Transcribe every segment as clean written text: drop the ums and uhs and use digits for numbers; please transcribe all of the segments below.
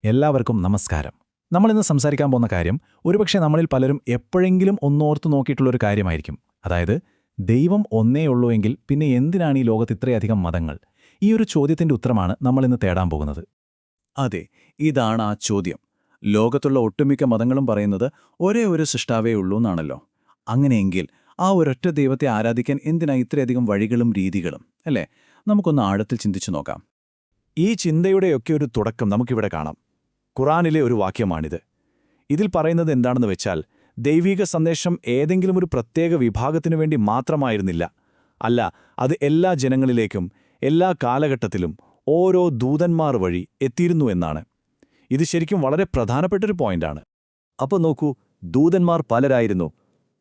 എല്ലാവർക്കും നമസ്കാരം. നമ്മളിന്ന് സംസാരിക്കാൻ പോകുന്ന കാര്യം ഒരുപക്ഷെ നമ്മളിൽ പലരും എപ്പോഴെങ്കിലും ഒന്നോർത്തു നോക്കിയിട്ടുള്ളൊരു കാര്യമായിരിക്കും. അതായത്, ദൈവം ഒന്നേ ഉള്ളൂ എങ്കിൽ പിന്നെ എന്തിനാണ് ഈ ലോകത്ത് ഇത്രയധികം മതങ്ങൾ? ഈ ഒരു ചോദ്യത്തിന്റെ ഉത്തരമാണ് നമ്മളിന്ന് തേടാൻ പോകുന്നത്. അതെ, ഇതാണ് ആ ചോദ്യം. ലോകത്തുള്ള ഒട്ടുമിക്ക മതങ്ങളും പറയുന്നത് ഒരേ ഒരു സൃഷ്ടാവേ ഉള്ളൂ എന്നാണല്ലോ. അങ്ങനെയെങ്കിൽ ആ ഒരൊറ്റ ദൈവത്തെ ആരാധിക്കാൻ എന്തിനാ ഇത്രയധികം വഴികളും രീതികളും, അല്ലേ? നമുക്കൊന്ന് ആഴത്തിൽ ചിന്തിച്ചു നോക്കാം. ഈ ചിന്തയുടെയൊക്കെ ഒരു തുടക്കം നമുക്കിവിടെ കാണാം. ഖുറാനിലെ ഒരു വാക്യമാണിത്. ഇതിൽ പറയുന്നത് എന്താണെന്ന് വെച്ചാൽ, ദൈവിക സന്ദേശം ഏതെങ്കിലും ഒരു പ്രത്യേക വിഭാഗത്തിനു വേണ്ടി മാത്രമായിരുന്നില്ല. അല്ല, അത് എല്ലാ ജനങ്ങളിലേക്കും എല്ലാ കാലഘട്ടത്തിലും ഓരോ ദൂതന്മാർ വഴി എത്തിയിരുന്നു എന്നാണ്. ഇത് ശരിക്കും വളരെ പ്രധാനപ്പെട്ടൊരു പോയിന്റാണ്. അപ്പോൾ നോക്കൂ, ദൂതന്മാർ പലരായിരുന്നു.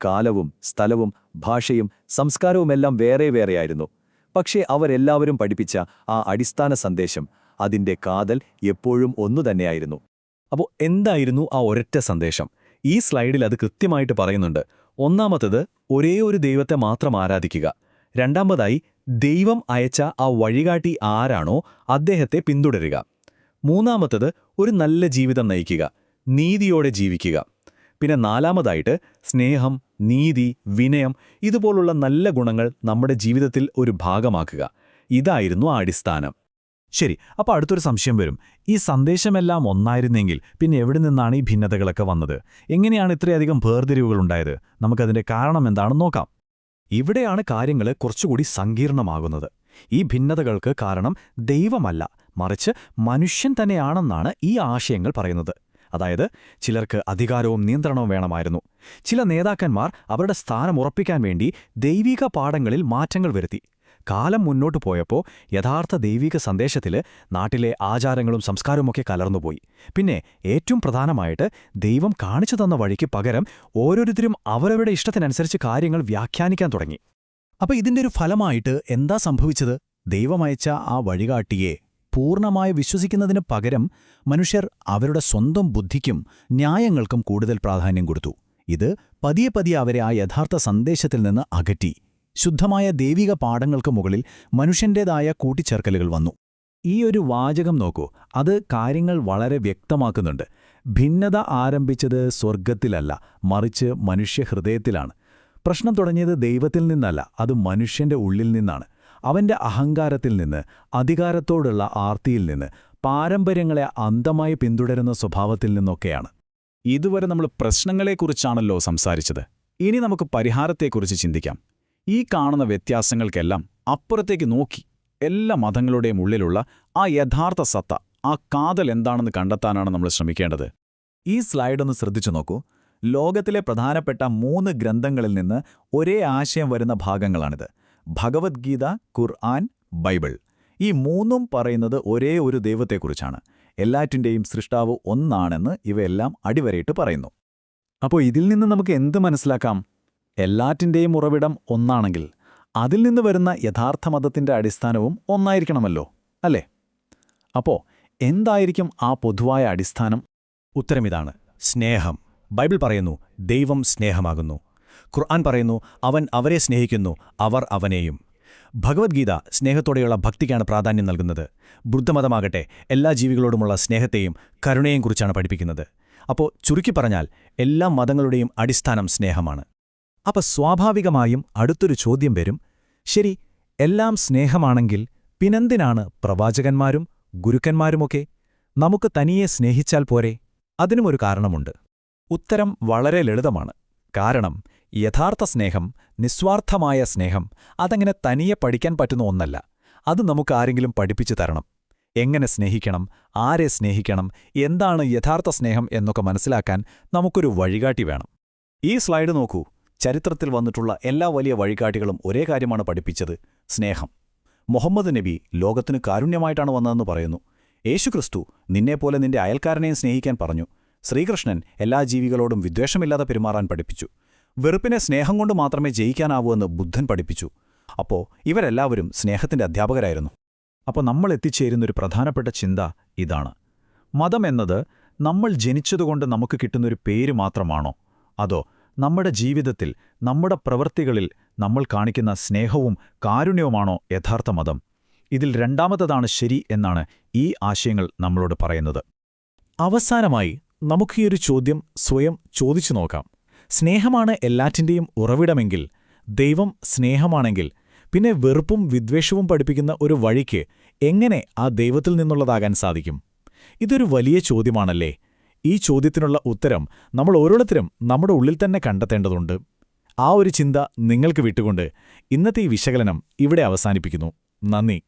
കാലവും സ്ഥലവും ഭാഷയും സംസ്കാരവുമെല്ലാം വേറെ വേറെയായിരുന്നു. പക്ഷേ അവരെല്ലാവരും പഠിപ്പിച്ച ആ അടിസ്ഥാന സന്ദേശം, അതിന്റെ കാതൽ എപ്പോഴും ഒന്നുതന്നെയായിരുന്നു. അപ്പോൾ എന്തായിരുന്നു ആ ഒരൊറ്റ സന്ദേശം? ഈ സ്ലൈഡിൽ അത് കൃത്യമായിട്ട് പറയുന്നുണ്ട്. ഒന്നാമത്തത്, ഒരേ ഒരു ദൈവത്തെ മാത്രം ആരാധിക്കുക. രണ്ടാമതായി, ദൈവം അയച്ച ആ വഴികാട്ടി ആരാണോ അദ്ദേഹത്തെ പിന്തുടരുക. മൂന്നാമത്തത്, ഒരു നല്ല ജീവിതം നയിക്കുക, നീതിയോടെ ജീവിക്കുക. പിന്നെ നാലാമതായിട്ട്, സ്നേഹം, നീതി, വിനയം ഇതുപോലുള്ള നല്ല ഗുണങ്ങൾ നമ്മുടെ ജീവിതത്തിൽ ഒരു ഭാഗമാക്കുക. ഇതായിരുന്നു ആ അടിസ്ഥാനം. ശരി, അപ്പോൾ അടുത്തൊരു സംശയം വരും. ഈ സന്ദേശമെല്ലാം ഒന്നായിരുന്നെങ്കിൽ പിന്നെ എവിടെ നിന്നാണ് ഈ ഭിന്നതകളൊക്കെ വന്നത്? എങ്ങനെയാണ് ഇത്രയധികം വേർതിരിവുകളുണ്ടായത്? നമുക്കതിന്റെ കാരണം എന്താണെന്ന് നോക്കാം. ഇവിടെയാണ് കാര്യങ്ങൾ കുറച്ചുകൂടി സങ്കീർണമാകുന്നത്. ഈ ഭിന്നതകൾക്ക് കാരണം ദൈവമല്ല, മറിച്ച് മനുഷ്യൻ തന്നെയാണെന്നാണ് ഈ ആശയങ്ങൾ പറയുന്നത്. അതായത്, ചിലർക്ക് അധികാരവും നിയന്ത്രണവും വേണമായിരുന്നു. ചില നേതാക്കന്മാർ അവരുടെ സ്ഥാനം ഉറപ്പിക്കാൻ വേണ്ടി ദൈവിക പാഠങ്ങളിൽ മാറ്റങ്ങൾ വരുത്തി. കാലം മുന്നോട്ടു പോയപ്പോൾ യഥാർത്ഥ ദൈവിക സന്ദേശത്തിൽ നാട്ടിലെ ആചാരങ്ങളും സംസ്കാരവുമൊക്കെ കലർന്നുപോയി. പിന്നെ ഏറ്റവും പ്രധാനമായിട്ട്, ദൈവം കാണിച്ചു തന്ന വഴിക്ക് പകരം ഓരോരുത്തരും അവരവരുടെ ഇഷ്ടത്തിനനുസരിച്ച് കാര്യങ്ങൾ വ്യാഖ്യാനിക്കാൻ തുടങ്ങി. അപ്പോൾ ഇതിന്റെ ഒരു ഫലമായിട്ട് എന്താ സംഭവിച്ചത്? ദൈവമയച്ച ആ വഴികാട്ടിയെ പൂർണ്ണമായി വിശ്വസിക്കുന്നതിന് പകരം മനുഷ്യർ അവരുടെ സ്വന്തം ബുദ്ധിക്കും ന്യായങ്ങൾക്കും കൂടുതൽ പ്രാധാന്യം കൊടുത്തു. ഇത് പതിയെ പതിയെ അവരെ ആ യഥാർത്ഥ സന്ദേശത്തിൽ നിന്ന് അകറ്റി. ശുദ്ധമായ ദൈവിക പാഠങ്ങൾക്ക് മുകളിൽ മനുഷ്യൻ്റേതായ കൂട്ടിച്ചേർക്കലുകൾ വന്നു. ഈ ഒരു വാചകം നോക്കൂ, അത് കാര്യങ്ങൾ വളരെ വ്യക്തമാക്കുന്നുണ്ട്. ഭിന്നത ആരംഭിച്ചത് സ്വർഗത്തിലല്ല, മറിച്ച് മനുഷ്യഹൃദയത്തിലാണ്. പ്രശ്നം തുടങ്ങിയത് ദൈവത്തിൽ നിന്നല്ല, അത് മനുഷ്യന്റെ ഉള്ളിൽ നിന്നാണ്. അവന്റെ അഹങ്കാരത്തിൽ നിന്ന്, അധികാരത്തോടുള്ള ആർത്തിയിൽ നിന്ന്, പാരമ്പര്യങ്ങളെ അന്ധമായി പിന്തുടരുന്ന സ്വഭാവത്തിൽ നിന്നൊക്കെയാണ്. ഇതുവരെ നമ്മൾ പ്രശ്നങ്ങളെക്കുറിച്ചാണല്ലോ സംസാരിച്ചത്. ഇനി നമുക്ക് പരിഹാരത്തെക്കുറിച്ച് ചിന്തിക്കാം. ഈ കാണുന്ന വ്യത്യാസങ്ങൾക്കെല്ലാം അപ്പുറത്തേക്ക് നോക്കി എല്ലാ മതങ്ങളുടെയും ഉള്ളിലുള്ള ആ യഥാർത്ഥ സത്ത, ആ കാതൽ എന്താണെന്ന് കണ്ടെത്താനാണ് നമ്മൾ ശ്രമിക്കേണ്ടത്. ഈ സ്ലൈഡൊന്ന് ശ്രദ്ധിച്ചു നോക്കൂ. ലോകത്തിലെ പ്രധാനപ്പെട്ട 3 ഗ്രന്ഥങ്ങളിൽ നിന്ന് ഒരേ ആശയം വരുന്ന ഭാഗങ്ങളാണിത്. ഭഗവത്ഗീത, ഖുർആൻ, ബൈബിൾ. ഈ 3ഉം പറയുന്നത് ഒരേ ഒരു ദൈവത്തെക്കുറിച്ചാണ്. എല്ലാറ്റിൻ്റെയും സൃഷ്ടാവ് ഒന്നാണെന്ന് ഇവയെല്ലാം അടിവരയിട്ട് പറയുന്നു. അപ്പോൾ ഇതിൽ നിന്ന് നമുക്ക് എന്ത് മനസ്സിലാക്കാം? എല്ലാറ്റിൻ്റെയും ഉറവിടം ഒന്നാണെങ്കിൽ അതിൽ നിന്ന് വരുന്ന യഥാർത്ഥ മതത്തിൻ്റെ അടിസ്ഥാനവും ഒന്നായിരിക്കണമല്ലോ, അല്ലേ? അപ്പോൾ എന്തായിരിക്കും ആ പൊതുവായ അടിസ്ഥാനം? ഉത്തരമിതാണ്: സ്നേഹം. ബൈബിൾ പറയുന്നു, ദൈവം സ്നേഹമാകുന്നു. ഖുർആൻ പറയുന്നു, അവൻ അവരെ സ്നേഹിക്കുന്നു, അവർ അവനെയും. ഭഗവത്ഗീത സ്നേഹത്തോടെയുള്ള ഭക്തിക്കാണ് പ്രാധാന്യം നൽകുന്നത്. ബുദ്ധമതമാകട്ടെ എല്ലാ ജീവികളോടുമുള്ള സ്നേഹത്തെയും കരുണയെയും കുറിച്ചാണ് പഠിപ്പിക്കുന്നത്. അപ്പോൾ ചുരുക്കി പറഞ്ഞാൽ, എല്ലാ മതങ്ങളുടെയും അടിസ്ഥാനം സ്നേഹമാണ്. അപ്പോൾ സ്വാഭാവികമായും അടുത്തൊരു ചോദ്യം വരും, ശരി, എല്ലാം സ്നേഹമാണെങ്കിൽ പിന്നെന്തിനാണ് പ്രവാചകന്മാരും ഗുരുക്കന്മാരുമൊക്കെ? നമുക്ക് തനിയെ സ്നേഹിച്ചാൽ പോരെ? അതിനുമൊരു കാരണമുണ്ട്. ഉത്തരം വളരെ ലളിതമാണ്. കാരണം യഥാർത്ഥ സ്നേഹം, നിസ്വാർത്ഥമായ സ്നേഹം, അതങ്ങനെ തനിയെ പഠിക്കാൻ പറ്റുന്ന ഒന്നല്ല. അത് നമുക്ക് ആരെങ്കിലും പഠിപ്പിച്ചു തരണം. എങ്ങനെ സ്നേഹിക്കണം, ആരെ സ്നേഹിക്കണം, എന്താണ് യഥാർത്ഥ സ്നേഹം എന്നൊക്കെ മനസ്സിലാക്കാൻ നമുക്കൊരു വഴികാട്ടി വേണം. ഈ സ്ലൈഡ് നോക്കൂ. ചരിത്രത്തിൽ വന്നിട്ടുള്ള എല്ലാ വലിയ വഴികാട്ടികളും ഒരേ കാര്യമാണ് പഠിപ്പിച്ചത്: സ്നേഹം. മുഹമ്മദ് നബി ലോകത്തിന് കാരുണ്യമായിട്ടാണ് വന്നതെന്ന് പറയുന്നു. യേശുക്രിസ്തു നിന്നെപ്പോലെ നിന്റെ അയൽക്കാരനെയും സ്നേഹിക്കാൻ പറഞ്ഞു. ശ്രീകൃഷ്ണൻ എല്ലാ ജീവികളോടും വിദ്വേഷമില്ലാതെ പെരുമാറാൻ പഠിപ്പിച്ചു. വെറുപ്പിനെ സ്നേഹം കൊണ്ട് മാത്രമേ ജയിക്കാനാവൂ എന്ന് ബുദ്ധൻ പഠിപ്പിച്ചു. അപ്പോൾ ഇവരെല്ലാവരും സ്നേഹത്തിന്റെ അധ്യാപകരായിരുന്നു. അപ്പോൾ നമ്മൾ എത്തിച്ചേരുന്നൊരു പ്രധാനപ്പെട്ട ചിന്ത ഇതാണ്: മതം എന്നത് നമ്മൾ ജനിച്ചതുകൊണ്ട് നമുക്ക് കിട്ടുന്നൊരു പേര് മാത്രമാണോ? അതോ നമ്മുടെ ജീവിതത്തിൽ, നമ്മുടെ പ്രവൃത്തികളിൽ നമ്മൾ കാണിക്കുന്ന സ്നേഹവും കാരുണ്യവുമാണോ യഥാർത്ഥ മതം? ഇതിൽ രണ്ടാമത്തതാണ് ശരി എന്നാണ് ഈ ആശയങ്ങൾ നമ്മളോട് പറയുന്നത്. അവസാനമായി നമുക്ക് ഈ ഒരു ചോദ്യം സ്വയം ചോദിച്ചു നോക്കാം. സ്നേഹമാണ് എല്ലാറ്റിൻ്റെയും ഉറവിടമെങ്കിൽ, ദൈവം സ്നേഹമാണെങ്കിൽ, പിന്നെ വെറുപ്പും വിദ്വേഷവും പഠിപ്പിക്കുന്ന ഒരു വഴിക്ക് എങ്ങനെ ആ ദൈവത്തിൽ നിന്നുള്ളതാകാൻ സാധിക്കും? ഇതൊരു വലിയ ചോദ്യമാണല്ലേ? ഈ ചോദ്യത്തിനുള്ള ഉത്തരം നമ്മൾ ഓരോരുത്തരും നമ്മുടെ ഉള്ളിൽ തന്നെ കണ്ടെത്തേണ്ടതുണ്ട്. ആ ഒരു ചിന്ത നിങ്ങൾക്ക് വിട്ടുകൊണ്ട് ഇന്നത്തെ ഈ വിശകലനം ഇവിടെ അവസാനിപ്പിക്കുന്നു. നന്ദി.